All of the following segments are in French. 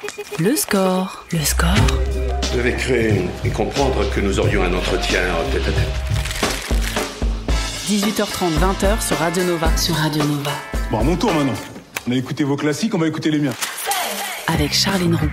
Le score. Le score. Vous devez cru et comprendre que nous aurions un entretien tête-à-tête. 18h30, 20h sur Radio Nova. Bon, à mon tour maintenant. On a écouté vos classiques, on va écouter les miens. Avec Charline Roux.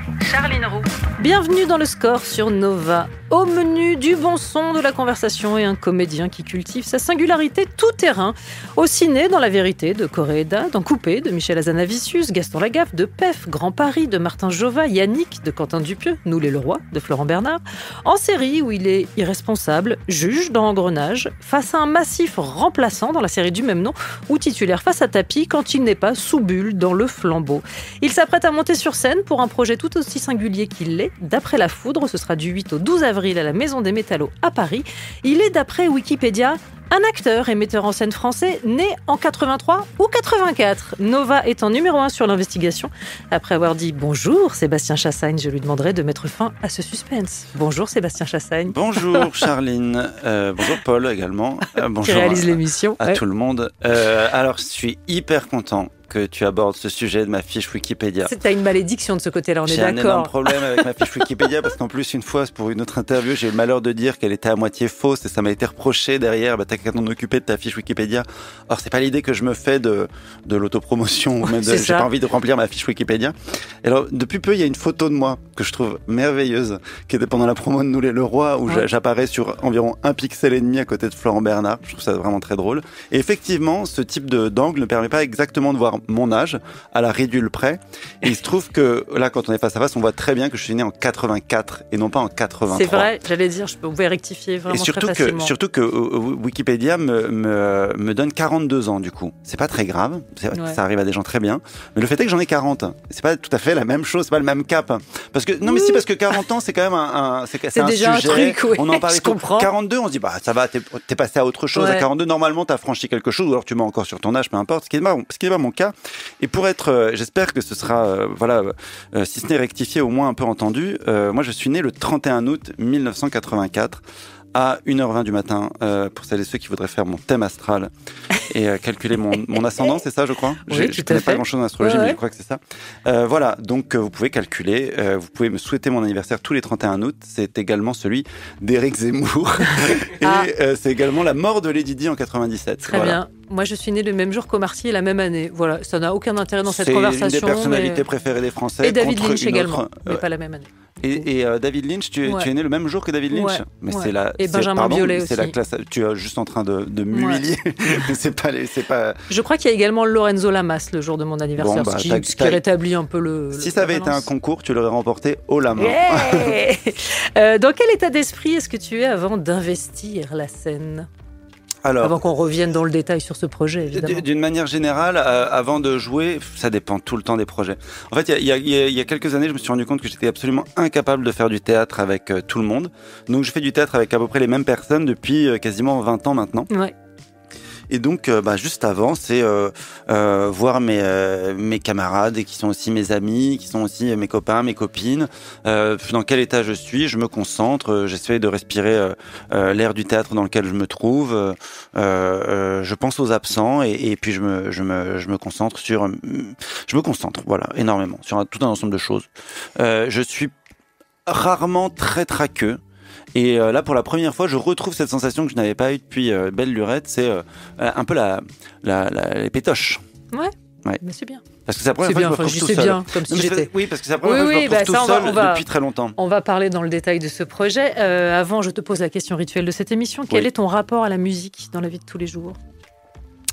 Bienvenue dans le score sur Nova. Au menu, du bon son, de la conversation et un comédien qui cultive sa singularité tout-terrain. Au ciné, dans La Vérité de Coréeda, dans Coupé de Michel Hazanavicius, Gaston Lagaffe de Pef, Grand Paris de Martin Jova, Yannick de Quentin Dupieux, Nous les Leroy de Florent Bernard. En série où il est irresponsable, juge dans Engrenage, face à un massif remplaçant dans la série du même nom, ou titulaire face à tapis quand il n'est pas sous bulle dans Le Flambeau. Il s'apprête à monter sur scène pour un projet tout aussi singulier qu'il l'est. D'après La Foudre, ce sera du 8 au 12 avril à la Maison des Métallos à Paris. Il est, d'après Wikipédia, un acteur et metteur en scène français né en 83 ou 84. Nova est en numéro 1 sur l'investigation. Après avoir dit bonjour Sébastien Chassagne, je lui demanderai de mettre fin à ce suspense. Bonjour Sébastien Chassagne. Bonjour Charline, bonjour Paul également. Bonjour qui réalise l'émission. À tout le monde. Alors je suis hyper content que tu abordes ce sujet de ma fiche Wikipédia. T'as une malédiction de ce côté-là, on est d'accord. J'ai un énorme problème avec ma fiche Wikipédia parce qu'en plus, une fois, pour une autre interview, j'ai eu le malheur de dire qu'elle était à moitié fausse et ça m'a été reproché derrière. T'as qu'à t'en occuper de ta fiche Wikipédia. Or, c'est pas l'idée que je me fais de l'autopromotion. J'ai pas envie de remplir ma fiche Wikipédia. Et alors, depuis peu, il y a une photo de moi que je trouve merveilleuse, qui était pendant la promo de Nous les Leroy, où j'apparais sur environ 1,5 pixel à côté de Florent Bernard. Je trouve ça vraiment très drôle. Et effectivement, ce type d'angle ne permet pas exactement de voir mon âge à la ridule près. Et il se trouve que là, quand on est face à face, on voit très bien que je suis né en 84 et non pas en 83. C'est vrai, j'allais dire, je pouvais rectifier vraiment très facilement. Surtout que Wikipédia me donne 42 ans du coup. C'est pas très grave, ça arrive à des gens très bien. Mais le fait est que j'en ai 40. C'est pas tout à fait la même chose, c'est pas le même cap. Parce que parce que 40 ans, c'est quand même c'est déjà un sujet. Un truc, oui. On en parlait. Je comprends. 42, on se dit ça va, t'es passé à autre chose. Ouais. À 42, normalement, t'as franchi quelque chose, ou alors tu mets encore sur ton âge, peu importe. Ce qui n'est pas mon cas. Et pour être, j'espère que ce sera, si ce n'est rectifié, au moins un peu entendu. Moi, je suis né le 31 août 1984 à 1h20 du matin, pour celles et ceux qui voudraient faire mon thème astral et calculer mon ascendant, c'est ça, je crois. Oui, je connais pas grand-chose en astrologie, mais je crois que c'est ça. Voilà, donc vous pouvez calculer, vous pouvez me souhaiter mon anniversaire tous les 31 août. C'est également celui d'Éric Zemmour. Et c'est également la mort de Lady Di en 97. Très bien. Moi, je suis née le même jour qu'Omar Sy et la même année. Voilà, ça n'a aucun intérêt dans cette conversation. C'est une des personnalités préférées des Français. Et David Lynch également, mais pas la même année. Et David Lynch, tu es né le même jour que David Lynch. Ouais. Mais et Benjamin Biolay aussi. C'est la classe. Tu es juste en train de m'humilier. c'est pas. Je crois qu'il y a également Lorenzo Lamas le jour de mon anniversaire, ce qui rétablit un peu le. Si ça avait été un concours, tu l'aurais remporté haut la main. Yeah. Dans quel état d'esprit est-ce que tu es avant d'investir la scène ? Alors, avant qu'on revienne dans le détail sur ce projet, évidemment. D'une manière générale, avant de jouer, ça dépend tout le temps des projets. En fait, il y a quelques années, je me suis rendu compte que j'étais absolument incapable de faire du théâtre avec tout le monde. Donc, je fais du théâtre avec à peu près les mêmes personnes depuis quasiment 20 ans maintenant. Ouais. Et donc, juste avant, c'est voir mes camarades qui sont aussi mes amis, qui sont aussi mes copains, mes copines. Dans quel état je suis, je me concentre, j'essaie de respirer l'air du théâtre dans lequel je me trouve. Je pense aux absents et puis je me concentre sur, voilà, énormément sur tout un ensemble de choses. Je suis rarement très traqueux. Et là, pour la première fois, je retrouve cette sensation que je n'avais pas eue depuis belle lurette. C'est un peu les pétoches. Ouais. Mais c'est bien. Parce que c'est la première fois que je me retrouve tout seul. Bien, comme si j'étais. Oui, parce que c'est la première fois que je me retrouve tout seul depuis très longtemps. On va parler dans le détail de ce projet. Avant, je te pose la question rituelle de cette émission. Quel est ton rapport à la musique dans la vie de tous les jours ?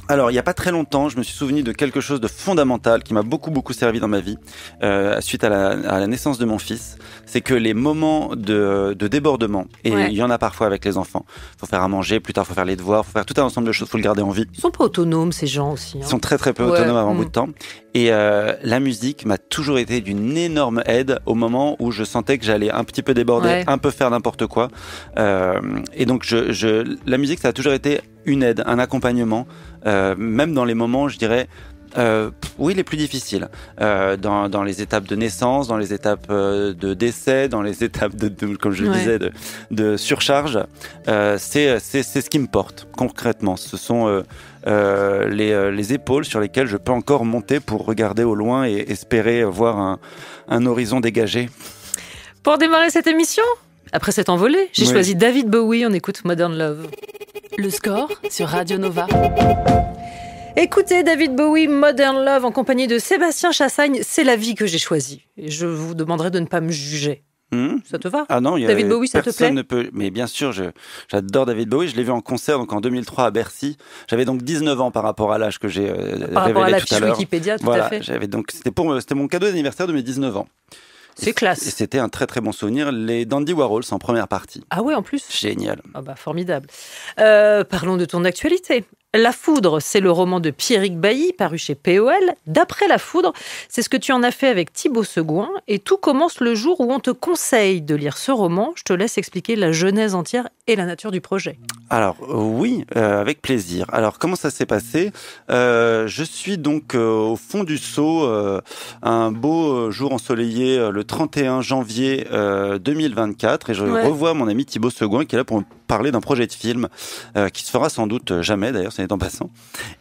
Alors, il n'y a pas très longtemps, je me suis souvenu de quelque chose de fondamental qui m'a beaucoup servi dans ma vie suite à la naissance de mon fils. C'est que les moments de débordement, et il y en a parfois avec les enfants, il faut faire à manger, plus tard il faut faire les devoirs, il faut faire tout un ensemble de choses, il faut le garder en vie. Ils sont pas autonomes ces gens aussi. Ils sont très peu autonomes avant un bout de temps. Et la musique m'a toujours été d'une énorme aide au moment où je sentais que j'allais un petit peu déborder, un peu faire n'importe quoi. Et donc la musique, ça a toujours été une aide, un accompagnement, même dans les moments, je dirais, Oui, les plus difficiles. Dans les étapes de naissance, dans les étapes de décès, dans les étapes comme je le disais, de surcharge. C'est ce qui me porte concrètement. Ce sont les épaules sur lesquelles je peux encore monter pour regarder au loin et espérer voir un horizon dégagé. Pour démarrer cette émission, après cette envolée, j'ai choisi David Bowie, on écoute Modern Love. Le score sur Radio Nova. Écoutez David Bowie, Modern Love, en compagnie de Sébastien Chassagne. C'est la vie que j'ai choisie. Et je vous demanderai de ne pas me juger. Ça te va? Ah non, David Bowie, ça te plaît? Personne ne peut. Mais bien sûr, j'adore David Bowie. Je l'ai vu en concert donc en 2003 à Bercy. J'avais donc 19 ans par rapport à l'âge que j'ai révélé tout à l'heure. Par rapport à la fiche Wikipédia, tout à fait. C'était mon cadeau d'anniversaire de mes 19 ans. C'est classe. Et c'était un très très bon souvenir. Les Dandy Warhols en première partie. Ah ouais, en plus? Génial. Ah bah, formidable. Parlons de ton actualité. La Foudre, c'est le roman de Pierrick Bailly, paru chez POL. D'après La Foudre, c'est ce que tu en as fait avec Thibaut Seguin. Et tout commence le jour où on te conseille de lire ce roman. Je te laisse expliquer la genèse entière et la nature du projet. Alors oui, avec plaisir. Alors comment ça s'est passé? Je suis donc au fond du Sceau, un beau jour ensoleillé, le 31 janvier 2024. Et je revois mon ami Thibaut Seguin qui est là pour me parler d'un projet de film qui se fera sans doute jamais, d'ailleurs, ça n'est en passant.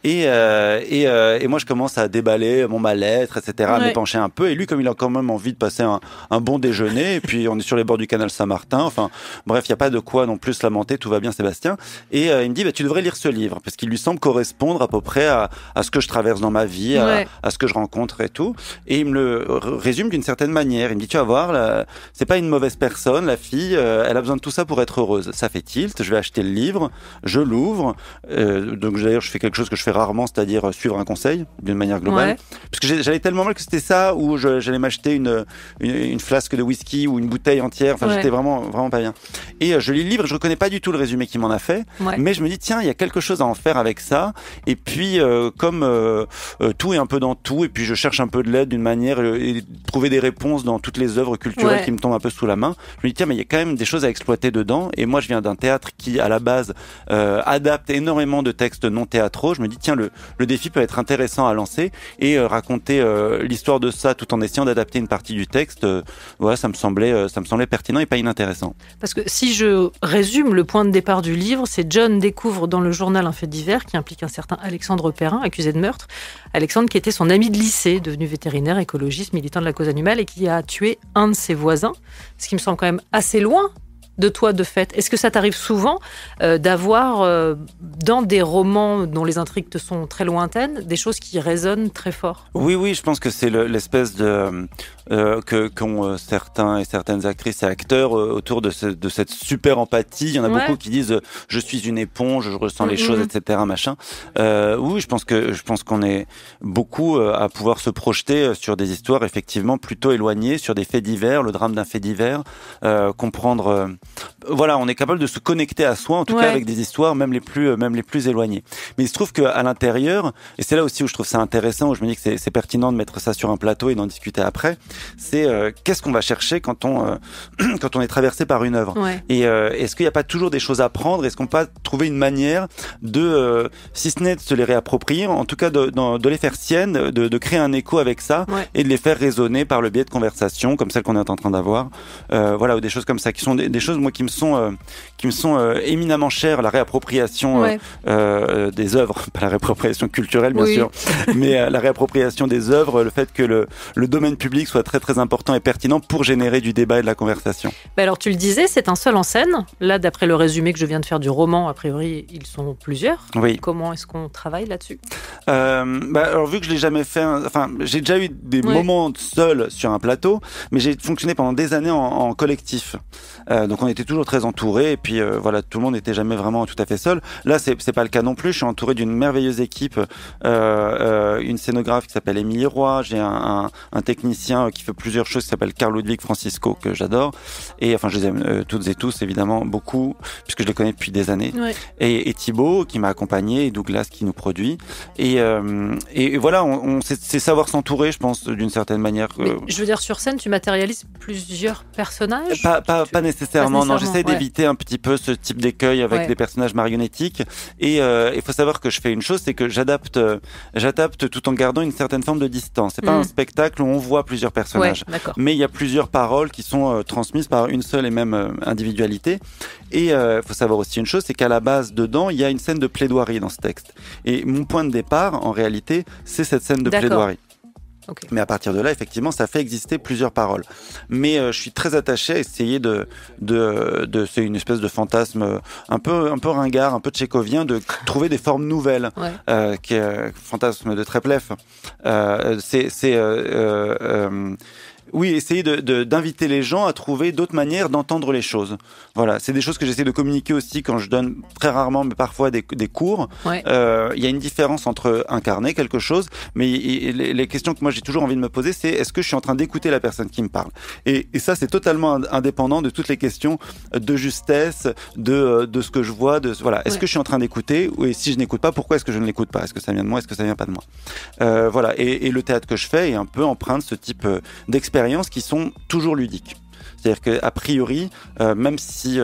Et moi, je commence à déballer mon mal-être, etc., à m'épancher un peu. Et lui, comme il a quand même envie de passer un bon déjeuner, et puis on est sur les bords du canal Saint-Martin, enfin, bref, il n'y a pas de quoi non plus se lamenter, tout va bien, Sébastien. Et il me dit, tu devrais lire ce livre, parce qu'il lui semble correspondre à peu près à ce que je traverse dans ma vie, à ce que je rencontre et tout. Et il me le résume d'une certaine manière. Il me dit, tu vas voir, c'est pas une mauvaise personne, la fille, elle a besoin de tout ça pour être heureuse. Ça fait tilt, je vais acheter le livre, je l'ouvre, donc d'ailleurs je fais quelque chose que je fais rarement, c'est-à-dire suivre un conseil d'une manière globale, parce que j'allais tellement mal que c'était ça, ou j'allais m'acheter une flasque de whisky ou une bouteille entière, enfin j'étais vraiment pas bien. Et je lis le livre, je reconnais pas du tout le résumé qu'il m'en a fait, mais je me dis tiens, il y a quelque chose à en faire avec ça, et puis comme tout est un peu dans tout, et puis je cherche un peu de l'aide d'une manière, et trouver des réponses dans toutes les œuvres culturelles qui me tombent un peu sous la main, je me dis tiens, mais il y a quand même des choses à exploiter dedans, et moi je viens d'un théâtre qui à la base adapte énormément de textes non théâtraux. Je me dis tiens, le défi peut être intéressant à lancer et raconter l'histoire de ça tout en essayant d'adapter une partie du texte. Ça me semblait pertinent et pas inintéressant. Parce que si je résume le point de départ du livre, c'est John découvre dans le journal un fait divers qui implique un certain Alexandre Perrin, accusé de meurtre. Alexandre qui était son ami de lycée, devenu vétérinaire, écologiste, militant de la cause animale et qui a tué un de ses voisins, ce qui me semble quand même assez loin de toi de fait. Est-ce que ça t'arrive souvent d'avoir dans des romans dont les intrigues te sont très lointaines, des choses qui résonnent très fort? Oui, je pense que c'est l'espèce de qu'ont certains et certaines actrices et acteurs autour de cette super empathie. Il y en a beaucoup qui disent je suis une éponge, je ressens les choses, etc. Machin. Oui, je pense qu'on est beaucoup à pouvoir se projeter sur des histoires effectivement plutôt éloignées, sur des faits divers, le drame d'un fait divers, comprendre. On est capable de se connecter à soi, en tout cas avec des histoires même les plus éloignées. Mais il se trouve qu'à l'intérieur, et c'est là aussi où je trouve ça intéressant, où je me dis que c'est pertinent de mettre ça sur un plateau et d'en discuter après, c'est qu'est-ce qu'on va chercher quand on est traversé par une œuvre. Et est-ce qu'il n'y a pas toujours des choses à prendre? Est-ce qu'on peut pas trouver une manière de, si ce n'est de se les réapproprier, en tout cas de les faire siennes, de créer un écho avec ça et de les faire résonner par le biais de conversations comme celle qu'on est en train d'avoir, ou des choses comme ça qui sont des choses moi qui me sont éminemment chères, la réappropriation des œuvres, pas la réappropriation culturelle bien sûr, mais la réappropriation des œuvres, le fait que le domaine public soit très très important et pertinent pour générer du débat et de la conversation. Alors tu le disais, c'est un seul en scène. Là, d'après le résumé que je viens de faire du roman, a priori ils sont plusieurs. Comment est-ce qu'on travaille là-dessus? Alors vu que je l'ai jamais fait, j'ai déjà eu des moments seuls sur un plateau, mais j'ai fonctionné pendant des années en collectif. Donc on était toujours très entourés et puis tout le monde n'était jamais vraiment tout à fait seul. Là c'est pas le cas non plus. Je suis entouré d'une merveilleuse équipe, une scénographe qui s'appelle Émilie Roy, j'ai un technicien qui fait plusieurs choses qui s'appelle Carl Ludwig Francisco que j'adore et je les aime toutes et tous évidemment beaucoup puisque je les connais depuis des années et Thibaut qui m'a accompagné et Douglas qui nous produit et voilà on c'est savoir s'entourer je pense d'une certaine manière. Mais, je veux dire sur scène tu matérialises plusieurs personnages? Pas nécessairement. Non, nécessairement. j'essaie d'éviter un petit peu ce type d'écueil avec les personnages marionnettiques. Et il faut savoir que je fais une chose, c'est que j'adapte tout en gardant une certaine forme de distance. C'est pas un spectacle où on voit plusieurs personnages, mais il y a plusieurs paroles qui sont transmises par une seule et même individualité. Et il faut savoir aussi une chose, c'est qu'à la base, dedans, il y a une scène de plaidoirie dans ce texte. Et mon point de départ, en réalité, c'est cette scène de plaidoirie. Okay. Mais à partir de là, effectivement, ça fait exister plusieurs paroles. Mais je suis très attaché à essayer c'est une espèce de fantasme un peu ringard, un peu tchékovien, de trouver des formes nouvelles. Qui est fantasme de Treplev. Oui, essayer d'inviter les gens à trouver d'autres manières d'entendre les choses. Voilà, c'est des choses que j'essaie de communiquer aussi quand je donne très rarement, mais parfois des cours. Il y a une différence entre incarner quelque chose, mais les questions que moi j'ai toujours envie de me poser, c'est est-ce que je suis en train d'écouter la personne qui me parle ? Et ça, c'est totalement indépendant de toutes les questions de justesse, de ce que je vois. Est-ce que je suis en train d'écouter ? Et si je n'écoute pas, pourquoi est-ce que je ne l'écoute pas ? Est-ce que ça vient de moi ? Est-ce que ça vient pas de moi ? Voilà. Et le théâtre que je fais est un peu empreint de ce type d'expériences qui sont toujours ludiques. C'est-à-dire qu'a priori, même si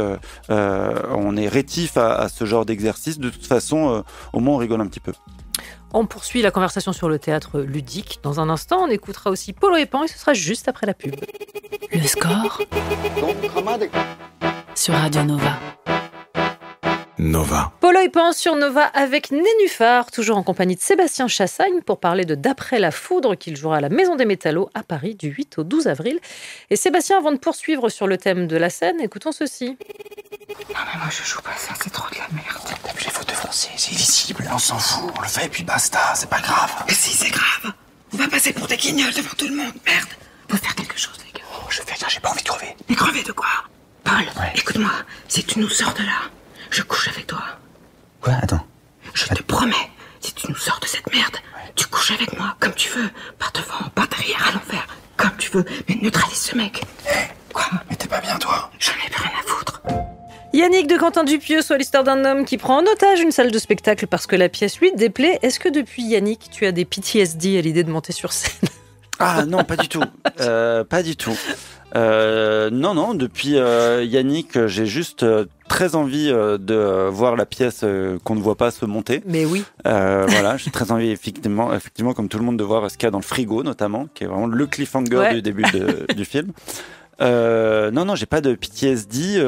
on est rétif à ce genre d'exercice, de toute façon, au moins on rigole un petit peu. On poursuit la conversation sur le théâtre ludique. Dans un instant, on écoutera aussi Polo et Pan et ce sera juste après la pub. Le score sur Radio Nova. Nova. Polo et Pan sur Nova avec Nénuphar, toujours en compagnie de Sébastien Chassagne pour parler de D'après la foudre qu'il jouera à la Maison des Métallos à Paris du 8 au 12 avril. Et Sébastien, avant de poursuivre sur le thème de la scène, écoutons ceci. Non mais moi je joue pas ça, c'est trop de la merde. T'as vu les fautes de français, c'est illisible, on s'en fout, on le fait et puis basta, c'est pas grave. Mais si, c'est grave. On va passer pour des guignols devant tout le monde, merde. Faut faire quelque chose les gars. Oh, je vais faire, j'ai pas envie de crever. Mais crever de quoi ? Paul, écoute-moi, si tu nous sors de là, je couche avec toi. Quoi ? Attends. Je te promets, si tu nous sors de cette merde, tu couches avec moi, comme tu veux. Pas devant, pas derrière, à l'envers. Comme tu veux, mais neutralise ce mec. Quoi ? Mais t'es pas bien, toi ? J'en ai plus rien à foutre. Yannick de Quentin Dupieux, soit l'histoire d'un homme qui prend en otage une salle de spectacle parce que la pièce lui déplaît. Est-ce que depuis, Yannick, tu as des PTSD à l'idée de monter sur scène ? Ah non, pas du tout. Pas du tout. Non, depuis Yannick, j'ai juste très envie de voir la pièce qu'on ne voit pas se monter. Mais oui. Voilà, j'ai très envie, effectivement, comme tout le monde, de voir ce qu'il y a dans le frigo, notamment, qui est vraiment le cliffhanger du début du film. Non, j'ai pas de PTSD.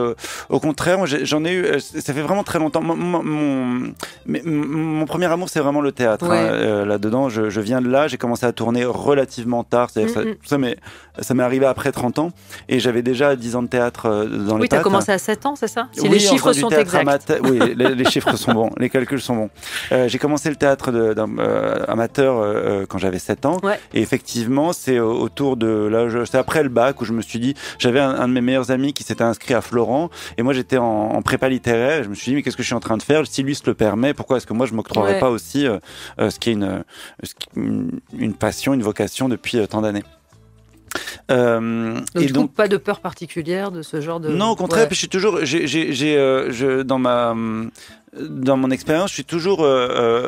Au contraire, j'en ai eu. Ça fait vraiment très longtemps. Mon premier amour, c'est vraiment le théâtre. Là-dedans, je viens de là. J'ai commencé à tourner relativement tard. Ça m'est arrivé après 30 ans. Et j'avais déjà 10 ans de théâtre dans les pattes. Oui, t'as commencé à 7 ans, c'est ça ? Si les chiffres sont exacts. Oui, les chiffres sont bons. Les calculs sont bons. J'ai commencé le théâtre amateur quand j'avais 7 ans. Et effectivement, c'est autour de là. C'est après le bac où je me suis dit. J'avais un de mes meilleurs amis qui s'était inscrit à Florent et moi j'étais en prépa littéraire et je me suis dit mais qu'est-ce que je suis en train de faire si lui se le permet, pourquoi est-ce que moi je m'octroierais pas aussi ce qui est une passion, une vocation depuis tant d'années. Donc pas de peur particulière de ce genre de... Non, au contraire, puis je suis toujours dans mon expérience, je suis toujours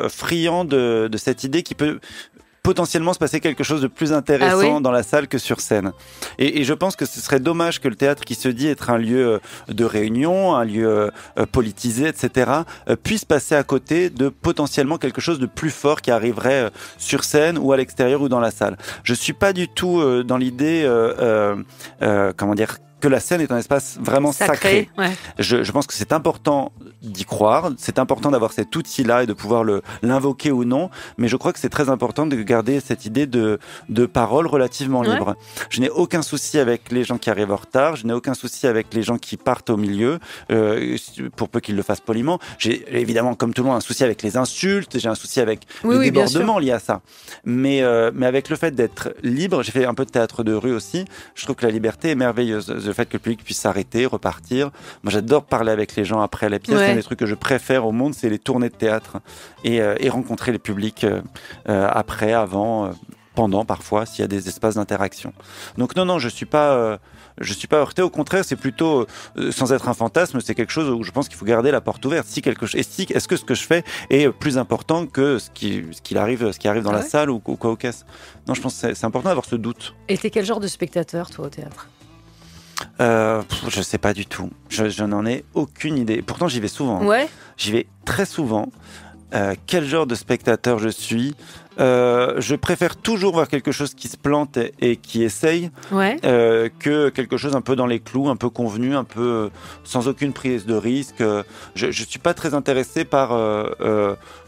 friand de cette idée qui peut potentiellement se passer quelque chose de plus intéressant dans la salle que sur scène. Et je pense que ce serait dommage que le théâtre, qui se dit être un lieu de réunion, un lieu politisé, etc., puisse passer à côté de potentiellement quelque chose de plus fort qui arriverait sur scène ou à l'extérieur ou dans la salle. Je suis pas du tout dans l'idée, que la scène est un espace vraiment sacré. Je pense que c'est important d'y croire, c'est important d'avoir cet outil-là et de pouvoir l'invoquer ou non, mais je crois que c'est très important de garder cette idée de parole relativement libre. Je n'ai aucun souci avec les gens qui arrivent en retard, je n'ai aucun souci avec les gens qui partent au milieu, pour peu qu'ils le fassent poliment. J'ai évidemment, comme tout le monde, un souci avec les insultes, j'ai un souci avec le débordement lié à ça. Mais avec le fait d'être libre, j'ai fait un peu de théâtre de rue aussi, je trouve que la liberté est merveilleuse. Le fait que le public puisse s'arrêter, repartir. Moi, j'adore parler avec les gens après la pièce. L'un des trucs que je préfère au monde, c'est les tournées de théâtre et rencontrer les publics après, avant, pendant, parfois, s'il y a des espaces d'interaction. Donc non, je suis pas heurté. Au contraire, c'est plutôt, sans être un fantasme, c'est quelque chose où je pense qu'il faut garder la porte ouverte. Est-ce que ce que je fais est plus important que ce qui arrive dans la salle ou quoi aux caisses ? Non, je pense que c'est important d'avoir ce doute. Et t'es quel genre de spectateur, toi, au théâtre ? Je sais pas du tout. Je n'en ai aucune idée. Pourtant, j'y vais souvent. Ouais. J'y vais très souvent. Quel genre de spectateur je suis? Je préfère toujours voir quelque chose qui se plante et qui essaye que quelque chose un peu dans les clous, un peu convenu, un peu sans aucune prise de risque. Je suis pas très intéressé par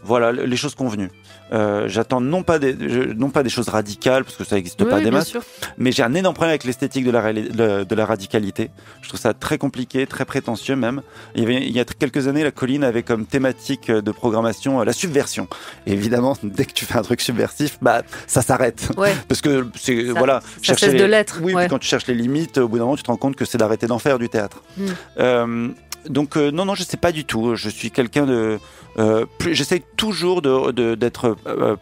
voilà les choses convenues. J'attends non pas des choses radicales parce que ça n'existe pas des masses, mais j'ai un énorme problème avec l'esthétique de la radicalité. Je trouve ça très compliqué, très prétentieux même. Il y a quelques années, la Colline avait comme thématique de programmation la subversion. Et évidemment, dès que tu fais un truc subversif, bah ça s'arrête. Parce que c'est ça cesse de l'être. Oui, puis quand tu cherches les limites, au bout d'un moment, tu te rends compte que c'est d'arrêter d'en faire du théâtre. Donc non, je sais pas du tout. Je suis quelqu'un de j'essaie toujours d'être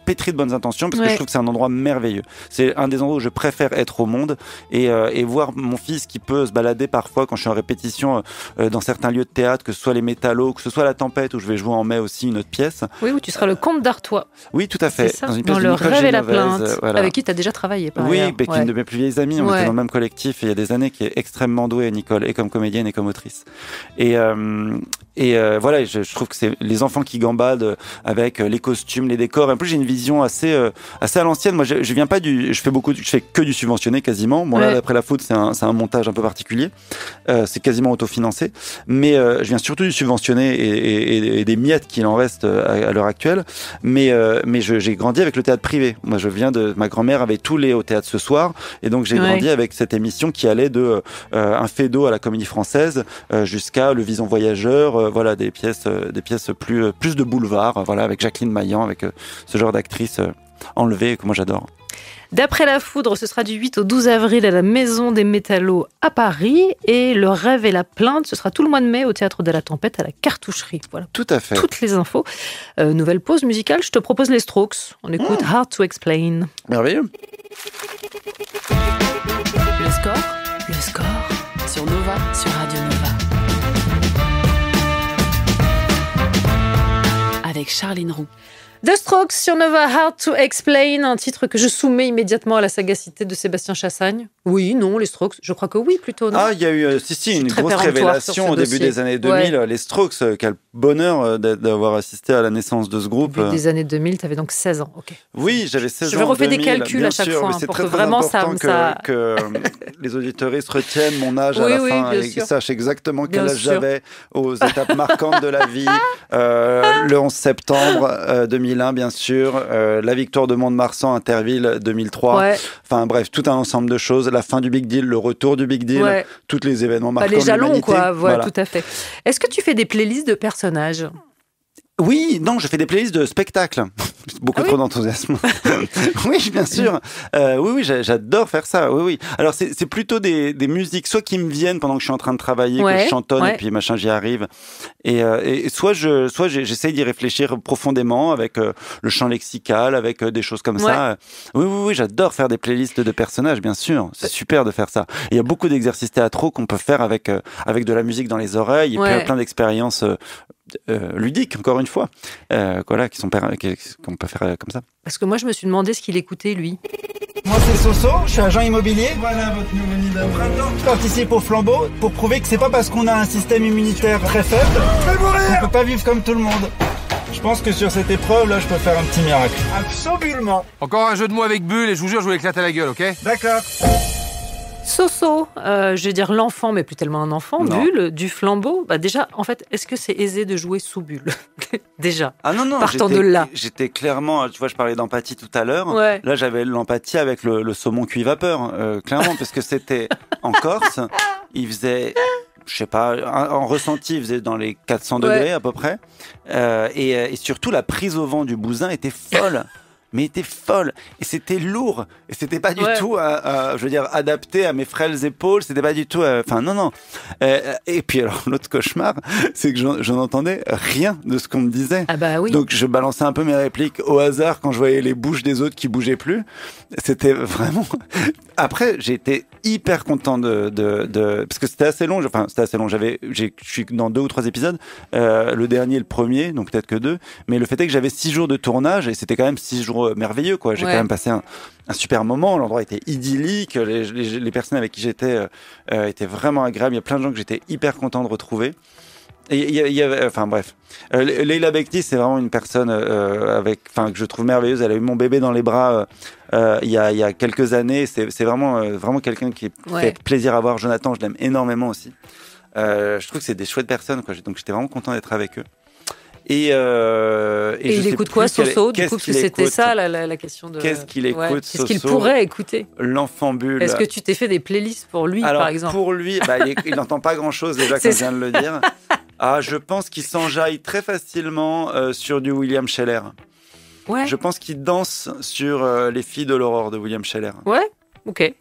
pétri de bonnes intentions parce que je trouve que c'est un endroit merveilleux. C'est un des endroits où je préfère être au monde et voir mon fils qui peut se balader parfois quand je suis en répétition dans certains lieux de théâtre, que ce soit les Métallos, que ce soit la Tempête où je vais jouer en mai aussi une autre pièce. Oui, où tu seras le comte d'Artois. Oui, tout à fait. C'est ça, dans Le Rêve et la Plainte, avec qui tu as déjà travaillé par ailleurs. Oui, qui est une de mes plus vieilles amies. On était dans le même collectif il y a des années, qui est extrêmement douée, Nicole, et comme comédienne et comme autrice. Et voilà, je trouve que c'est les enfants qui gambadent avec les costumes, les décors. Et en plus, j'ai une vision assez à l'ancienne. Moi, je viens pas je fais que du subventionné quasiment. Bon là, d'après la foot, c'est un montage un peu particulier. C'est quasiment autofinancé. Mais je viens surtout du subventionné et des miettes qu'il en reste à l'heure actuelle. Mais j'ai grandi avec le théâtre privé. Moi, ma grand-mère avait tous les au théâtre ce soir, et donc j'ai grandi avec cette émission qui allait de un Feydeau à la Comédie Française jusqu'à Le Vison Voyageur. Voilà, des pièces plus de boulevard. Voilà, avec Jacqueline Maillan, avec ce genre d'actrice enlevée que moi j'adore. D'après la Foudre, ce sera du 8 au 12 avril à la Maison des Métallos à Paris. Et Le Rêve et la Plainte, ce sera tout le mois de mai au Théâtre de la Tempête à la Cartoucherie. Voilà. Tout à fait. Toutes les infos. Nouvelle pause musicale, je te propose les Strokes. On écoute Hard to Explain. Merveilleux. Le score sur Nova, sur Radio Nova. Avec Charline Roux. The Strokes sur Nova, Hard to Explain, un titre que je soumets immédiatement à la sagacité de Sébastien Chassagne. Oui, non, les Strokes, je crois que oui, plutôt, non? Ah, il y a eu une grosse révélation au début des années 2000, les Strokes, quel bonheur d'avoir assisté à la naissance de ce groupe. Au début des années 2000, tu avais donc 16 ans, ok. Oui, j'avais 16 ans. Je vais refaire des calculs à chaque fois, c'est pour très, que vraiment que les auditeuristes retiennent mon âge à la fin et sachent exactement quel âge j'avais aux étapes marquantes de la vie. Le 11 septembre 2001, bien sûr, la victoire de Mont-de-Marsan, Interville 2003. Enfin bref, tout un ensemble de choses. La fin du Big Deal, le retour du Big Deal, tous les événements marquants de l'humanité. Les jalons, quoi. Voilà, tout à fait. Est-ce que tu fais des playlists de personnages? Oui, non, je fais des playlists de spectacles. Beaucoup trop d'enthousiasme. Oui, bien sûr. Oui, j'adore faire ça. Oui. Alors, c'est plutôt des musiques, soit qui me viennent pendant que je suis en train de travailler, que je chantonne, et puis machin, j'y arrive. Et soit j'essaye d'y réfléchir profondément avec le chant lexical, avec des choses comme ça. Oui, j'adore faire des playlists de personnages, bien sûr. C'est super de faire ça. Et il y a beaucoup d'exercices théâtraux qu'on peut faire avec de la musique dans les oreilles, et puis plein d'expériences ludiques, encore une fois, voilà, qu'on peut faire comme ça. Parce que moi, je me suis demandé ce qu'il écoutait, lui. Moi, c'est Soso, je suis agent immobilier. Voilà votre nouvel idole. Je participe au flambeau pour prouver que c'est pas parce qu'on a un système immunitaire très faible qu'on peut pas vivre comme tout le monde. Je pense que sur cette épreuve, là, je peux faire un petit miracle. Absolument. Encore un jeu de mots avec Bulle et je vous jure, je vous l'éclate à la gueule, ok? D'accord. Soso, je vais dire l'enfant, mais plus tellement un enfant, Bulle, du flambeau. Bah déjà, en fait, est-ce que c'est aisé de jouer sous Bulle? Déjà. Ah non, partant de là. J'étais clairement, tu vois, je parlais d'empathie tout à l'heure. Là, j'avais l'empathie avec le saumon cuit vapeur, clairement, parce que c'était en Corse, il faisait... Je sais pas, en ressenti, il faisait dans les 400 degrés à peu près. Et surtout, la prise au vent du bousin était folle. Mais était folle. Et c'était lourd. Et c'était pas du tout, je veux dire, adapté à mes frêles épaules. C'était pas du tout... Enfin, non. Et puis, alors, l'autre cauchemar, c'est que je n'entendais rien de ce qu'on me disait. Ah bah oui. Donc, je balançais un peu mes répliques au hasard quand je voyais les bouches des autres qui bougeaient plus. C'était vraiment après, j'ai été hyper content parce que c'était assez long. Enfin, c'était assez long. Je suis dans 2 ou 3 épisodes. Le dernier, le premier, donc peut-être que 2. Mais le fait est que j'avais 6 jours de tournage et c'était quand même 6 jours merveilleux, quoi. J'ai quand même passé un super moment. L'endroit était idyllique. Les personnes avec qui j'étais étaient vraiment agréables. Il y a plein de gens que j'étais hyper content de retrouver. Et il y avait, enfin bref, Leila Bekti, c'est vraiment une personne que je trouve merveilleuse. Elle a eu mon bébé dans les bras il y a quelques années. C'est vraiment quelqu'un qui fait plaisir à voir. Jonathan, je l'aime énormément aussi. Je trouve que c'est des chouettes personnes, quoi. Donc j'étais vraiment content d'être avec eux. Et il écoute quoi, Soso, du coup, parce que c'était ça la question de. Qu'est-ce qu'il écoute, Qu'est-ce qu'il pourrait écouter? L'enfant bulle. Est-ce que tu t'es fait des playlists pour lui, par exemple? Pour lui, il n'entend pas grand-chose déjà, comme je viens de le dire. Je pense qu'il s'enjaille très facilement sur du William Scheller. Ouais. Je pense qu'il danse sur Les filles de l'aurore de William Scheller. Ouais, ok.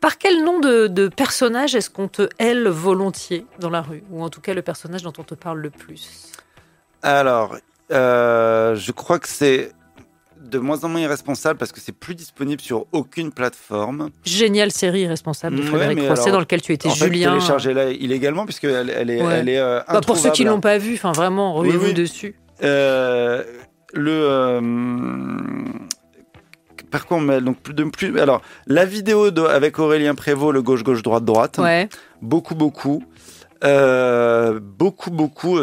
Par quel nom de personnage est-ce qu'on te hèle volontiers dans la rue? Ou en tout cas le personnage dont on te parle le plus? Alors, je crois que c'est de moins en moins irresponsable parce que c'est plus disponible sur aucune plateforme. Géniale série Irresponsable de Frédéric Croisset, dans laquelle tu étais Julien. Téléchargez-la illégalement puisqu'elle est introuvable. Pour ceux qui ne l'ont pas vu, vraiment, ruez-vous dessus. Par contre, donc alors la vidéo avec Aurélien Prévost, le gauche droite. Ouais. Beaucoup.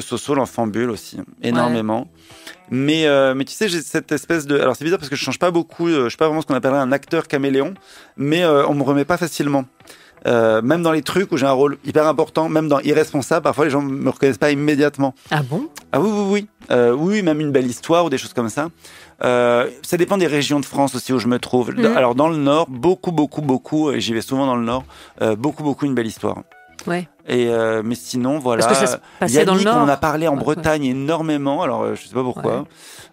Soso l'enfant bulle aussi, énormément. Ouais. Mais tu sais, j'ai cette espèce de. Alors c'est bizarre parce que je change pas beaucoup. Je suis pas vraiment ce qu'on appellerait un acteur caméléon, mais on me remet pas facilement. Même dans les trucs où j'ai un rôle hyper important, même dans Irresponsable, parfois les gens me reconnaissent pas immédiatement. Ah bon? Ah oui. Oui, même Une belle histoire ou des choses comme ça. Ça dépend des régions de France aussi où je me trouve. Alors dans le Nord, beaucoup, et j'y vais souvent dans le Nord, beaucoup Une belle histoire. Ouais. Mais sinon, voilà. Parce que ça se passait Yannick, dans le Nord. on en a parlé en Bretagne énormément, alors je sais pas pourquoi.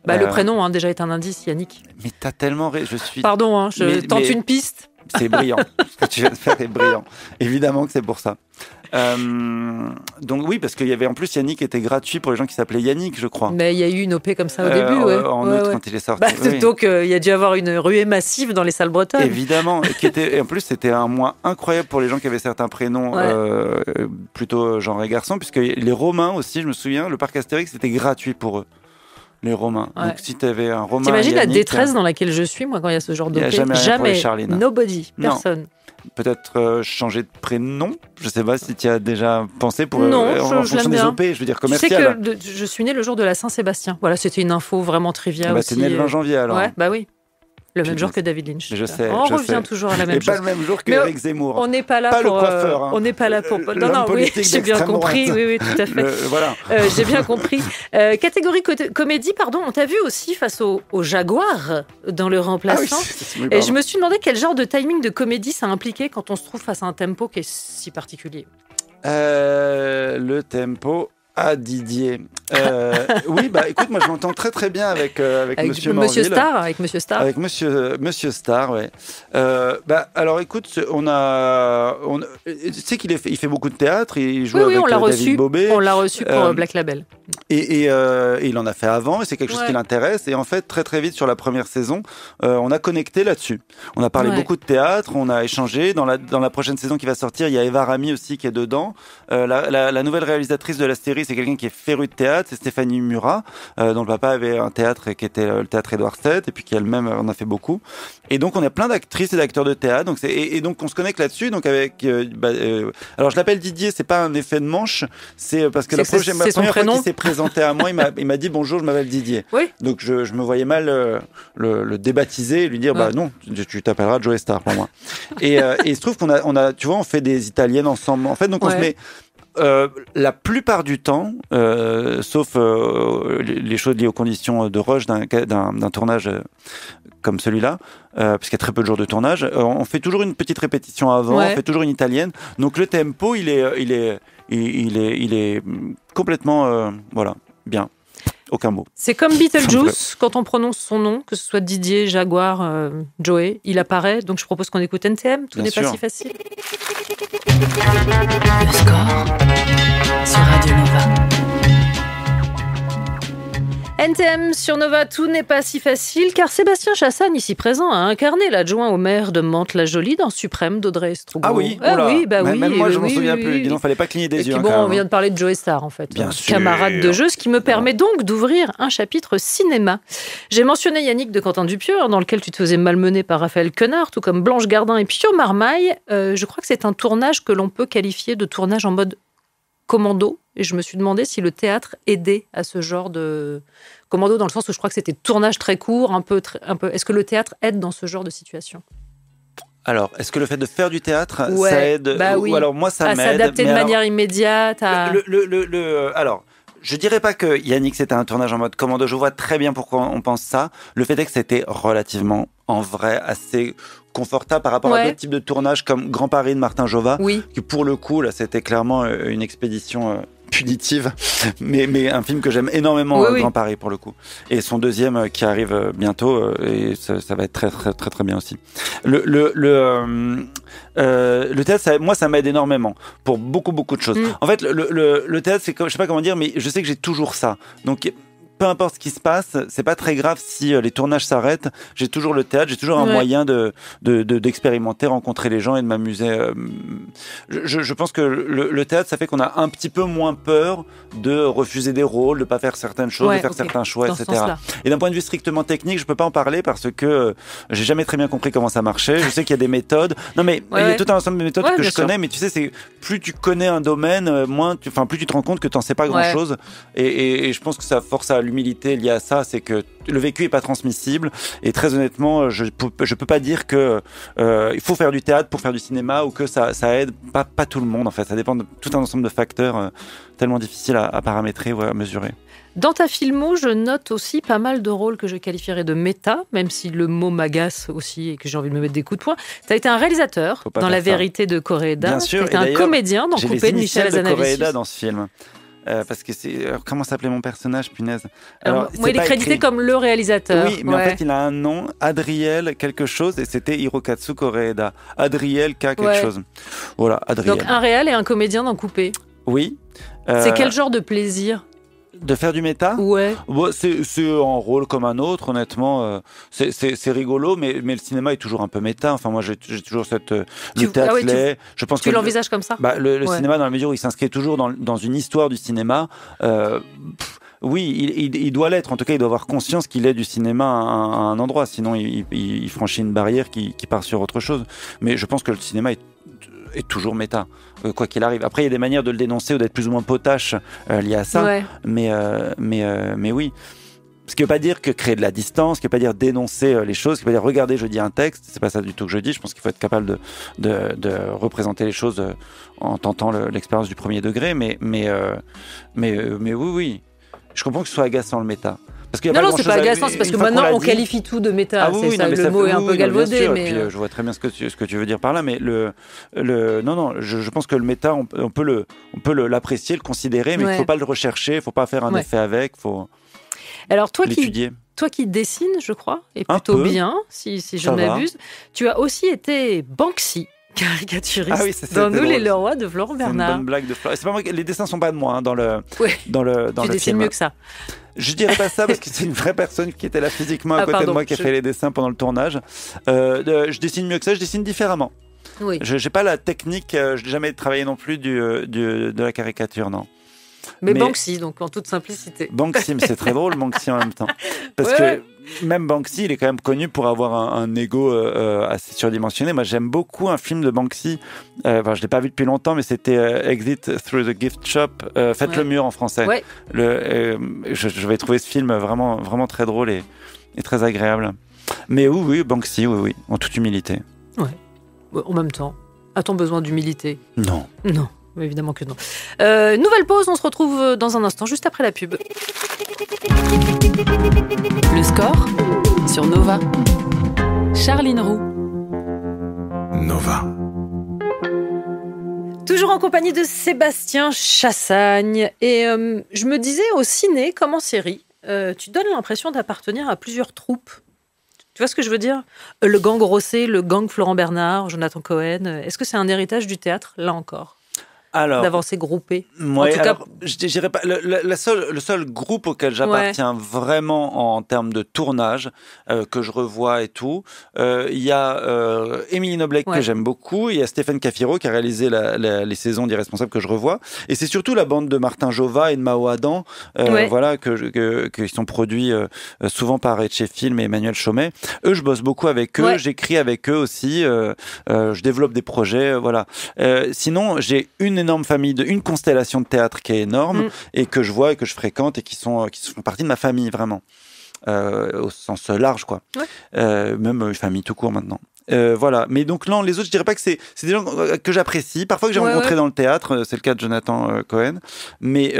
Ouais. Le prénom déjà est un indice, Yannick. Mais t'as tellement... Je suis... Pardon, je tente une piste. C'est brillant. Ce que tu viens de faire est brillant. Évidemment que c'est pour ça. Donc oui, parce qu'il y avait en plus Yannick était gratuit pour les gens qui s'appelaient Yannick, je crois. Mais il y a eu une OP comme ça au début, en août, quand il est sorti. Donc il y a dû avoir une ruée massive dans les salles bretonnes. Évidemment. Et en plus, c'était un mois incroyable pour les gens qui avaient certains prénoms plutôt genre et garçon, puisque les Romains aussi, je me souviens, le parc Astérix, c'était gratuit pour eux. Les Romains. Ouais. Donc si tu avais un Romain. T'imagines la détresse dans laquelle je suis, moi, quand il y a ce genre d'OP? Jamais. Nobody. Personne. Peut-être changer de prénom. Je sais pas si tu as déjà pensé pour en fonction des OP, je veux dire commercial. Tu sais que je suis née le jour de la Saint-Sébastien. Voilà, c'était une info vraiment triviale. T'es née le 20 janvier alors. Ouais, oui. Le même jour que David Lynch. Je sais. On revient toujours à la même chose. Et pas le même jour qu'Éric Zemmour. On n'est pas là pas pour. Le coiffeur. On n'est pas là pour. Non, oui, j'ai bien compris. Oui, tout à fait. Voilà. J'ai bien compris. Catégorie comédie, pardon. On t'a vu aussi face au Jaguar dans Le Remplaçant. Et je me suis demandé quel genre de timing de comédie ça impliquait quand on se trouve face à un tempo qui est si particulier. Le tempo. Didier. Oui, écoute, moi je m'entends très bien avec Monsieur Morville. Avec Monsieur Star. Avec Monsieur Star, ouais. Alors écoute, tu sais qu'il fait beaucoup de théâtre, il joue avec David Bobet. On l'a reçu pour Black Label. Et il en a fait avant, et c'est quelque chose qui l'intéresse. Et en fait, très vite, sur la première saison, on a connecté là-dessus. On a parlé beaucoup de théâtre, on a échangé. Dans la prochaine saison qui va sortir, il y a Eva Rami aussi qui est dedans. La nouvelle réalisatrice de la série, c'est quelqu'un qui est féru de théâtre, c'est Stéphanie Murat, dont le papa avait un théâtre qui était le théâtre Édouard VII, et puis qui elle-même en a fait beaucoup. Et donc, on a plein d'actrices et d'acteurs de théâtre. Donc donc, on se connecte là-dessus. Donc, avec, alors, je l'appelle Didier, c'est pas un effet de manche, c'est parce que la première fois qu'il s'est présenté à moi, il m'a dit bonjour, je m'appelle Didier. Oui. Donc je me voyais mal le débaptiser et lui dire non, tu t'appelleras Joe Star pour moi. Et il se trouve qu'on a tu vois, on fait des italiennes ensemble. En fait, donc on se met la plupart du temps, sauf les choses liées aux conditions de rush d'un tournage comme celui-là, parce qu'il y a très peu de jours de tournage, on fait toujours une petite répétition avant, on fait toujours une italienne. Donc le tempo, il est complètement bien. Aucun mot. C'est comme Beetlejuice, quand on prononce son nom, que ce soit Didier, Jaguar, Joey, il apparaît. Donc je propose qu'on écoute NTM, tout n'est pas si facile. Le score sur Radio Nova. NTM sur Nova, tout n'est pas si facile car Sébastien Chassagne, ici présent, a incarné l'adjoint au maire de Mantes-la-Jolie dans Suprême d'Audrey Estrugot. Ah oui, même moi je m'en souviens plus. Dis donc, fallait pas cligner des yeux. Et puis on vient de parler de Joe Star en fait, bien sûr. Camarade de jeu, ce qui me permet donc d'ouvrir un chapitre cinéma. J'ai mentionné Yannick de Quentin Dupieux, dans lequel tu te faisais malmener par Raphaël Quenard, tout comme Blanche Gardin et Pio Marmaille. Je crois que c'est un tournage que l'on peut qualifier de tournage en mode commando. Et je me suis demandé si le théâtre aidait à ce genre de commando, dans le sens où je crois que c'était tournage très court, un peu. Est-ce que le théâtre aide dans ce genre de situation ? Alors, est-ce que le fait de faire du théâtre, ouais, ça aide oui. Ou alors moi, ça m'aide. À s'adapter de manière immédiate. Alors, je dirais pas que Yannick, c'était un tournage en mode commando. Je vois très bien pourquoi on pense ça. Le fait est que c'était relativement, en vrai, assez confortable par rapport à d'autres types de tournages comme Grand Paris de Martin Jova. Oui. Qui, pour le coup, là, c'était clairement une expédition punitive, mais un film que j'aime énormément, Grand Paris, pour le coup. Et son deuxième qui arrive bientôt, et ça va être très, très, très, très bien aussi. Le théâtre, moi, ça m'aide énormément pour beaucoup, beaucoup de choses. En fait, le théâtre, c'est comme, je sais pas comment dire, mais je sais que j'ai toujours ça. Donc, peu importe ce qui se passe, c'est pas très grave si les tournages s'arrêtent. J'ai toujours le théâtre, j'ai toujours un moyen d'expérimenter, rencontrer les gens et de m'amuser. Je pense que le théâtre, ça fait qu'on a un petit peu moins peur de refuser des rôles, de pas faire certaines choses, de faire certains choix, etc. Et d'un point de vue strictement technique, je peux pas en parler parce que j'ai jamais très bien compris comment ça marchait. Je sais qu'il y a des méthodes. Non, mais il y a tout un ensemble de méthodes que je connais, mais tu sais, c'est plus tu connais un domaine, plus tu te rends compte que t'en sais pas grand-chose. Et je pense que ça force à l'humilité liée à ça, c'est que le vécu est pas transmissible et très honnêtement, je peux pas dire que il faut faire du théâtre pour faire du cinéma ou que ça aide pas tout le monde en fait. Ça dépend de tout un ensemble de facteurs tellement difficiles à paramétrer ou à mesurer. Dans ta filmo, je note aussi pas mal de rôles que je qualifierais de méta, même si le mot m'agace aussi et que j'ai envie de me mettre des coups de poing. Tu as été un réalisateur dans La vérité de Coréda. Bien sûr. Tu as été un comédien dans Coupé de Michel Hazanavicius. J'ai les initiales de Coréda dans ce film. Parce que c'est... comment s'appelait mon personnage, punaise? Alors, moi, il est crédité comme le réalisateur. Oui, mais en fait, il a un nom, Adriel quelque chose, et c'était Hirokatsu Koreeda. Adriel K quelque chose. Voilà, Adriel. Donc, un réal et un comédien dans Coupé. Oui. C'est quel genre de plaisir? De faire du méta? Ouais. Bon, c'est un rôle comme un autre, honnêtement. C'est rigolo, mais le cinéma est toujours un peu méta. Enfin, moi, j'ai toujours cette... le théâtre je pense tu l'envisages comme ça? Le cinéma, dans la mesure où il s'inscrit toujours dans une histoire du cinéma... oui, il doit l'être. En tout cas, il doit avoir conscience qu'il est du cinéma à un endroit. Sinon, il franchit une barrière qui part sur autre chose. Mais je pense que le cinéma est toujours méta, quoi qu'il arrive. Après, il y a des manières de le dénoncer ou d'être plus ou moins potache liées à ça. Ouais. Mais oui. Ce qui ne veut pas dire que créer de la distance, ce qui ne veut pas dire dénoncer les choses, ce qui ne veut pas dire regarder, je dis un texte. C'est pas ça du tout que je dis. Je pense qu'il faut être capable de représenter les choses en tentant l'expérience du premier degré. Mais oui. Je comprends que ce soit agaçant le méta. Parce qu'il y a non, c'est pas agaçant, c'est parce que maintenant on qualifie tout de méta. Oui, ça, le mot est un peu galvaudé. Mais puis, je vois très bien ce que tu veux dire par là, mais je pense que le méta, on peut l'apprécier, le considérer, mais il ne faut pas le rechercher, il ne faut pas faire un effet avec, il faut l'étudier. Toi qui dessines, je crois, et plutôt bien, si je ne m'abuse, tu as aussi été Banksy. Caricaturiste dans Nous les Leroy de Florent Bernard. C'est une bonne blague de Florent. C'est pas moi, les dessins sont pas de moi dans le tu dessines mieux que ça. Je dirais pas ça parce que c'est une vraie personne qui était là physiquement à côté de moi qui a fait les dessins pendant le tournage. Je dessine mieux que ça, je dessine différemment. Oui. Je n'ai pas la technique, je n'ai jamais travaillé non plus de la caricature, non. Mais Banksy, donc en toute simplicité. Banksy, mais c'est très drôle, Banksy en même temps. Parce que même Banksy, il est quand même connu pour avoir un ego assez surdimensionné. Moi, j'aime beaucoup un film de Banksy. Je ne l'ai pas vu depuis longtemps, mais c'était Exit Through the Gift Shop. Faites le mur en français. Ouais. Je vais trouver ce film vraiment, vraiment très drôle et très agréable. Mais oui, Banksy, oui, en toute humilité. Ouais. En même temps, a-t-on besoin d'humilité? Non. Non. Évidemment que non. Nouvelle pause, on se retrouve dans un instant, juste après la pub. Le score sur Nova. Charline Roux. Nova. Toujours en compagnie de Sébastien Chassagne. Et je me disais, au ciné comme en série, tu donnes l'impression d'appartenir à plusieurs troupes. Tu vois ce que je veux dire? Le gang Rosset, le gang Florent Bernard, Jonathan Cohen. Est-ce que c'est un héritage du théâtre, là encore? d'avancer groupé. Ouais, en tout cas, je dirais pas. Le seul groupe auquel j'appartiens vraiment en termes de tournage, que je revois et tout, il y a Émilie Noblec que j'aime beaucoup, il y a Stéphane Cafiro qui a réalisé les saisons d'Irresponsables que je revois, et c'est surtout la bande de Martin Jova et de Mao Adam, voilà, qui sont produits souvent par Etche Film et Emmanuel Chaumet. Eux, je bosse beaucoup avec eux, j'écris avec eux aussi, je développe des projets, voilà. Sinon, j'ai une énorme famille, une constellation de théâtre qui est énorme et que je vois et que je fréquente et qui font partie de ma famille vraiment, au sens large quoi. Même famille tout court maintenant. Voilà, mais donc non, les autres, je dirais pas que c'est des gens que j'apprécie, parfois que j'ai rencontrés dans le théâtre, c'est le cas de Jonathan Cohen, mais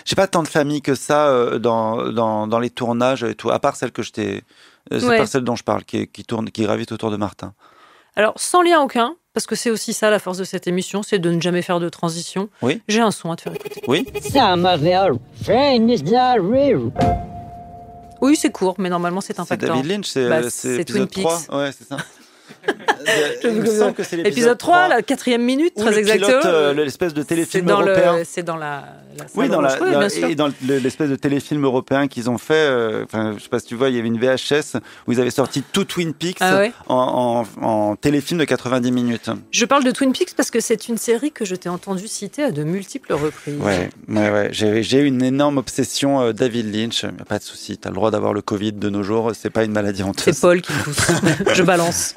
j'ai pas tant de famille que ça dans les tournages et tout, à part celle que je t'ai, c'est pas celle dont je parle, qui gravite autour de Martin. Alors, sans lien aucun, parce que c'est aussi ça la force de cette émission, c'est de ne jamais faire de transition. Oui. J'ai un son à te faire écouter. Oui. Oui, c'est court, mais normalement c'est impactant. C'est David Lynch, c'est Twin épisode Peaks. 3. Ouais, c'est ça. Il me semble que c'est l'épisode 3, la 4e minute, très exactement. L'espèce de téléfilm européen. C'est dans la oui, dans l'espèce de téléfilm européen qu'ils ont fait. Je sais pas si tu vois, il y avait une VHS où ils avaient sorti tout Twin Peaks en téléfilm de 90 minutes. Je parle de Twin Peaks parce que c'est une série que je t'ai entendu citer à de multiples reprises. Ouais. J'ai eu une énorme obsession David Lynch. Pas de souci, t'as le droit d'avoir le Covid de nos jours. C'est pas une maladie honteuse. C'est Paul qui pousse. Je balance.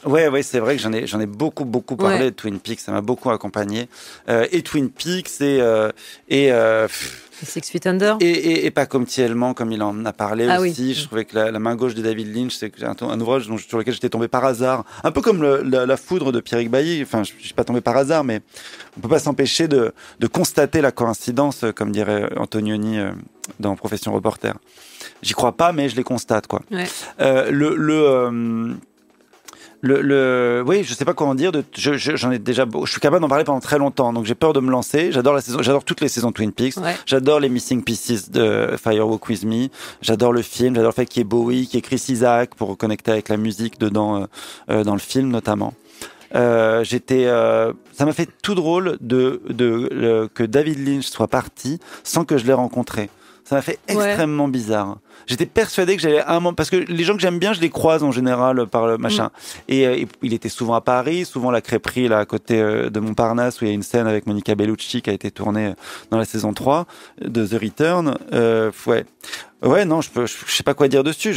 Ouais, c'est vrai que j'en ai beaucoup parlé de Twin Peaks, ça m'a beaucoup accompagné. Et Twin Peaks et Six Feet Under. Et pas comme Thielman, comme il en a parlé aussi. Oui. Je trouvais que la main gauche de David Lynch, c'est un ouvrage sur lequel j'étais tombé par hasard. Un peu comme la foudre de Pierrick Bailly. Enfin, je suis pas tombé par hasard, mais on peut pas s'empêcher de constater la coïncidence, comme dirait Antonioni dans Profession Reporter. J'y crois pas, mais je les constate, quoi. Ouais. Oui, je sais pas comment dire. J'en ai déjà. Je suis capable d'en parler pendant très longtemps, donc j'ai peur de me lancer. J'adore toutes les saisons de Twin Peaks. Ouais. J'adore les Missing Pieces de Firewalk with Me. J'adore le film. J'adore le fait qu'il y ait Bowie, qu'il y ait Chris Isaak pour reconnecter avec la musique dedans, dans le film notamment. Ça m'a fait tout drôle que David Lynch soit parti sans que je l'ai rencontré. Ça m'a fait extrêmement bizarre. J'étais persuadé que j'allais un moment, parce que les gens que j'aime bien, je les croise en général par le machin. Et il était souvent à Paris, souvent la crêperie là à côté de Montparnasse où il y a une scène avec Monica Bellucci qui a été tournée dans la saison 3 de The Return. Non, je sais pas quoi dire dessus.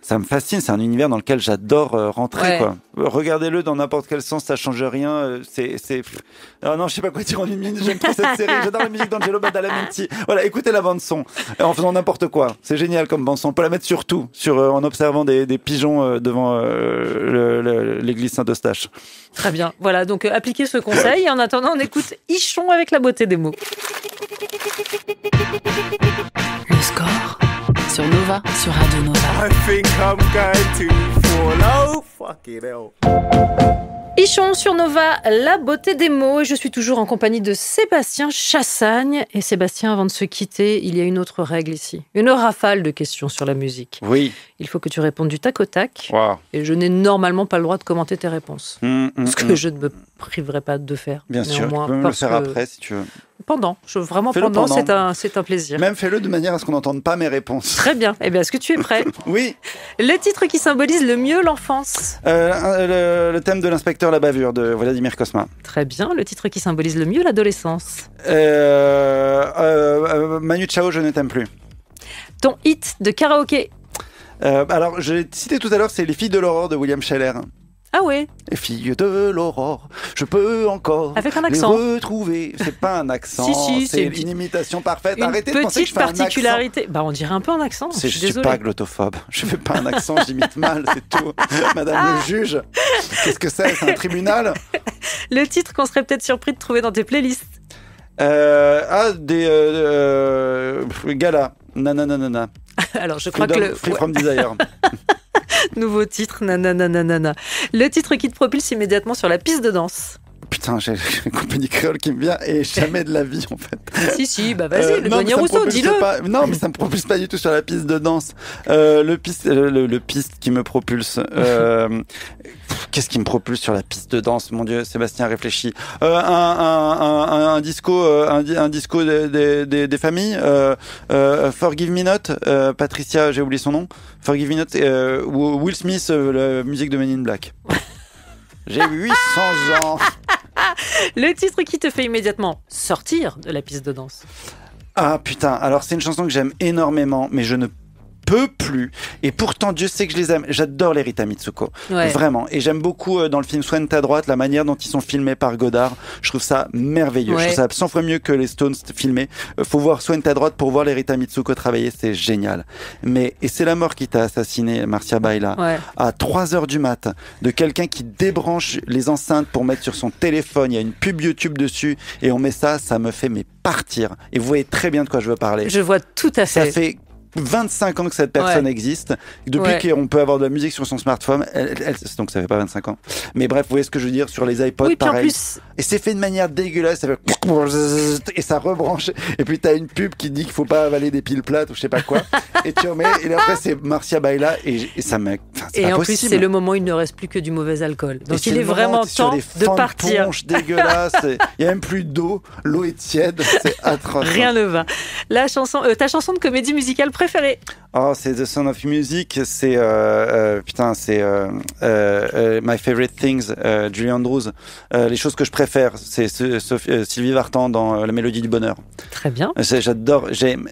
Ça me fascine, c'est un univers dans lequel j'adore rentrer, quoi. Regardez-le dans n'importe quel sens, ça change rien. Non, je sais pas quoi dire en une minute. J'aime trop cette série. J'adore la musique d'Angelo Badalamenti. Voilà, écoutez la bande son en faisant n'importe quoi. C'est génial comme bande son. On peut la mettre sur tout, en observant des pigeons devant l'église Saint-Eustache. Très bien. Voilà, donc appliquez ce conseil. Et en attendant, on écoute Ichon avec la beauté des mots. Le score sur Nova, sur Radio Nova. I think I'm going to fall. Oh, fucking hell. Ichon sur Nova, la beauté des mots. Et je suis toujours en compagnie de Sébastien Chassagne. Et Sébastien, avant de se quitter, il y a une autre règle ici. Une rafale de questions sur la musique. Oui. Il faut que tu répondes du tac au tac. Wow. Et je n'ai normalement pas le droit de commenter tes réponses. Ce que je ne me priverai pas de faire. Bien sûr, tu peux me le faire après si tu veux. Pendant, pendant. C'est un plaisir. Même fais-le de manière à ce qu'on n'entende pas mes réponses. Très bien. Eh bien, est-ce que tu es prêt? Oui. Le titre qui symbolise le mieux l'enfance. Le thème de l'inspecteur La Bavure de Vladimir Cosma. Très bien. Le titre qui symbolise le mieux l'adolescence. Manu Chao, je ne t'aime plus. Ton hit de karaoké. Alors, je l'ai cité tout à l'heure, c'est Les filles de l'aurore de William Scheller. Ah ouais. Les filles de l'aurore, je peux encore avec un accent. Les retrouver. C'est pas un accent, c'est une imitation parfaite. Arrêtez de penser que je fais un accent. Une petite particularité. On dirait un peu un accent. Je suis pas glottophobe. Je fais pas un accent, j'imite mal, c'est tout. Madame le juge, qu'est-ce que c'est un tribunal? Le titre qu'on serait peut-être surpris de trouver dans tes playlists. Des galas. Nanana. Alors je crois que Free from Desire. Nouveau titre, nanana. Le titre qui te propulse immédiatement sur la piste de danse. Putain, j'ai une compagnie créole qui me vient et jamais de la vie en fait. Si, bah vas-y, le douanier Rousseau, dis-le. Non, mais ça me propulse pas du tout sur la piste de danse. Le piste qui me propulse. Qu'est-ce qui me propulse sur la piste de danse? Mon Dieu, Sébastien réfléchit. Un disco des familles. Forgive Me Not. Patricia, j'ai oublié son nom. Forgive Me Not. Will Smith, la musique de Men in Black. J'ai 800 ans. Le titre qui te fait immédiatement sortir de la piste de danse. Ah putain, alors c'est une chanson que j'aime énormément, mais je ne peux plus. Et pourtant, Dieu sait que je les aime. J'adore les Rita Mitsuko. Ouais. Vraiment. Et j'aime beaucoup dans le film Soigne ta droite, la manière dont ils sont filmés par Godard. Je trouve ça merveilleux. Ouais. Je trouve ça 100 fois mieux que les Stones filmés. Faut voir Soigne ta droite pour voir les Rita Mitsuko travailler. C'est génial. Et c'est la mort qui t'a assassiné, Marcia Baila. Ouais. À 3h du mat. De quelqu'un qui débranche les enceintes pour mettre sur son téléphone. Il y a une pub YouTube dessus. Et on met ça me fait partir. Et vous voyez très bien de quoi je veux parler. Je vois tout à fait. Ça fait 25 ans que cette personne existe. Depuis qu'on peut avoir de la musique sur son smartphone, donc ça fait pas 25 ans. Mais bref, vous voyez ce que je veux dire sur les iPods, pareil. Et c'est fait de manière dégueulasse, ça fait et ça rebranche. Et puis t'as une pub qui dit qu'il faut pas avaler des piles plates ou je sais pas quoi. Et tu remets. Et après c'est Marcia Baila et ça me. C'est et pas en possible. Plus c'est le moment où il ne reste plus que du mauvais alcool. Donc il est vraiment temps de partir. Dégueulasse. Il y a même plus d'eau. L'eau est tiède. C'est atroce. Rien ne va. La chanson, ta chanson de comédie musicale préférée? Oh, c'est The Sound of Music, c'est My Favorite Things, Julie Andrews. Les choses que je préfère, c'est Sylvie Vartan dans La Mélodie du Bonheur. Très bien. J'adore.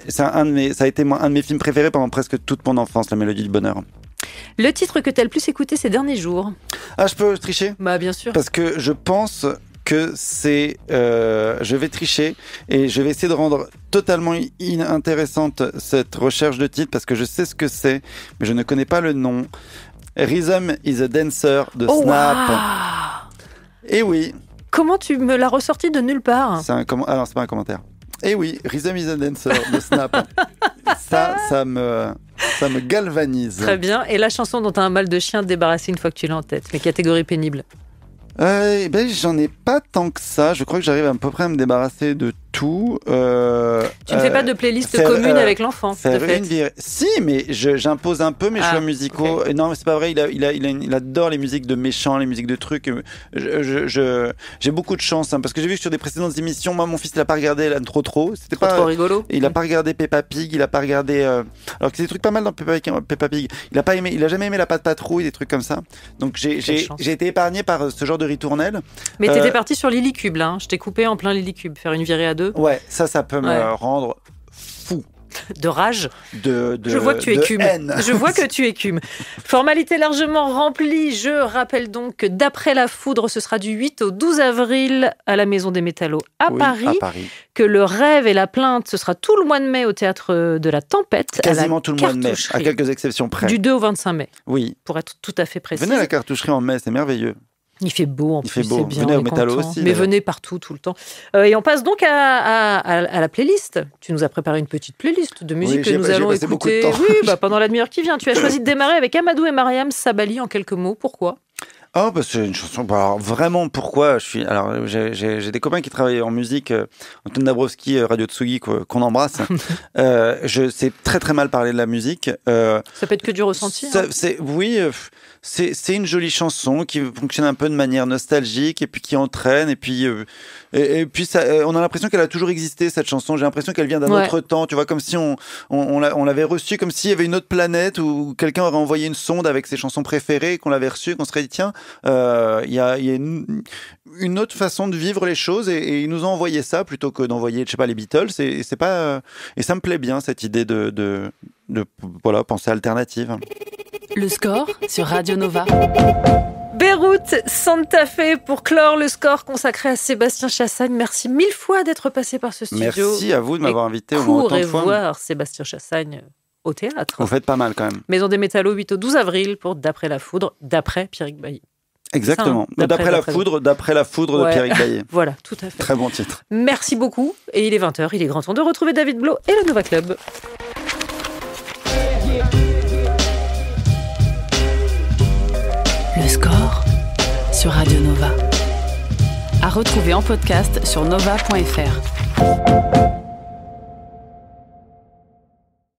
Ça a été un de mes films préférés pendant presque toute mon enfance, La Mélodie du Bonheur. Le titre que tu as le plus écouté ces derniers jours? Ah, je peux tricher? Bah, bien sûr. Parce que je pense que c'est... je vais tricher et je vais essayer de rendre totalement inintéressante cette recherche de titre parce que je sais ce que c'est, mais je ne connais pas le nom. Rhythm is a Dancer de Snap. Wow. Et oui. Comment tu me l'as ressorti de nulle part? Alors, c'est pas un commentaire. Et oui, Rhythm is a Dancer de Snap. ça me galvanise. Très bien. Et la chanson dont tu as un mal de chien débarrassé une fois que tu l'as en tête, mais catégorie pénible? J'en ai pas tant que ça. Je crois que j'arrive à peu près à me débarrasser de tout. Tu ne fais pas de playlist commune avec l'enfant, de fait. Si, mais j'impose un peu mes choix musicaux. Okay. Non, mais c'est pas vrai. Il adore les musiques de méchants, les musiques de trucs. J'ai beaucoup de chance, hein, parce que j'ai vu que sur des précédentes émissions, moi, mon fils, il a pas regardé trop. C'était pas trop rigolo. Il a pas regardé Peppa Pig. Il a pas regardé. Alors que c'est des trucs pas mal dans Peppa Pig. Il a jamais aimé La Patte Patrouille, des trucs comme ça. Donc j'ai été épargné par ce genre de ritournelle. Mais t'étais parti sur Lilycube, là. Hein. Je t'ai coupé en plein Lilycube. Faire une virée à deux. Ouais, ça peut me rendre fou. De rage. Je vois que tu écumes. Haine. Je vois que tu écumes. Formalité largement remplie. Je rappelle donc que d'après la foudre, ce sera du 8 au 12 avril à la Maison des Métallos à Paris. Que le rêve et la plainte, ce sera tout le mois de mai au Théâtre de la Tempête. Quasiment tout le mois de mai, à quelques exceptions près. Du 2 au 25 mai. Oui. Pour être tout à fait précis. Venez à la cartoucherie en mai, c'est merveilleux. Il fait beau en plus, c'est bien. Venez au Métallo aussi. Mais venez partout, tout le temps. Et on passe donc à la playlist. Tu nous as préparé une petite playlist de musique que nous allons écouter. Pendant la demi-heure qui vient. Tu as choisi de démarrer avec Amadou et Mariam Sabali en quelques mots. Pourquoi ? Oh, parce que c'est une chanson. Alors, vraiment, pourquoi j'ai des copains qui travaillent en musique. Antoine Dabrowski, Radio Tsugi, qu'on embrasse. C'est très très mal parler de la musique. Ça peut être que du ressenti. C'est une jolie chanson qui fonctionne un peu de manière nostalgique et puis qui entraîne et puis ça, on a l'impression qu'elle a toujours existé, cette chanson. J'ai l'impression qu'elle vient d'un autre temps, tu vois, comme si on l'avait reçue, comme s'il y avait une autre planète où quelqu'un aurait envoyé une sonde avec ses chansons préférées, qu'on l'avait reçue, qu'on serait dit tiens, il y a une autre façon de vivre les choses et ils nous ont envoyé ça plutôt que d'envoyer, je sais pas, les Beatles. Et c'est pas et ça me plaît bien cette idée de pensée alternative. Le score sur Radio Nova. Beyrouth, Santa Fe pour clore le score consacré à Sébastien Chassagne. Merci 1000 fois d'être passé par ce studio. Merci à vous de m'avoir invité au moins autant de fois. Courez voir Sébastien Chassagne au théâtre. Vous faites pas mal quand même. Maison des Métallos, 8 au 12 avril pour D'après la foudre, d'après Pierrick Bailly. Exactement. Ça, d'après la foudre de Pierrick Bailly. Voilà, tout à fait. Très bon titre. Merci beaucoup. Et il est 20h, il est grand temps de retrouver David Blo et le Nova Club. Le score sur Radio Nova. À À retrouver en podcast sur nova.fr.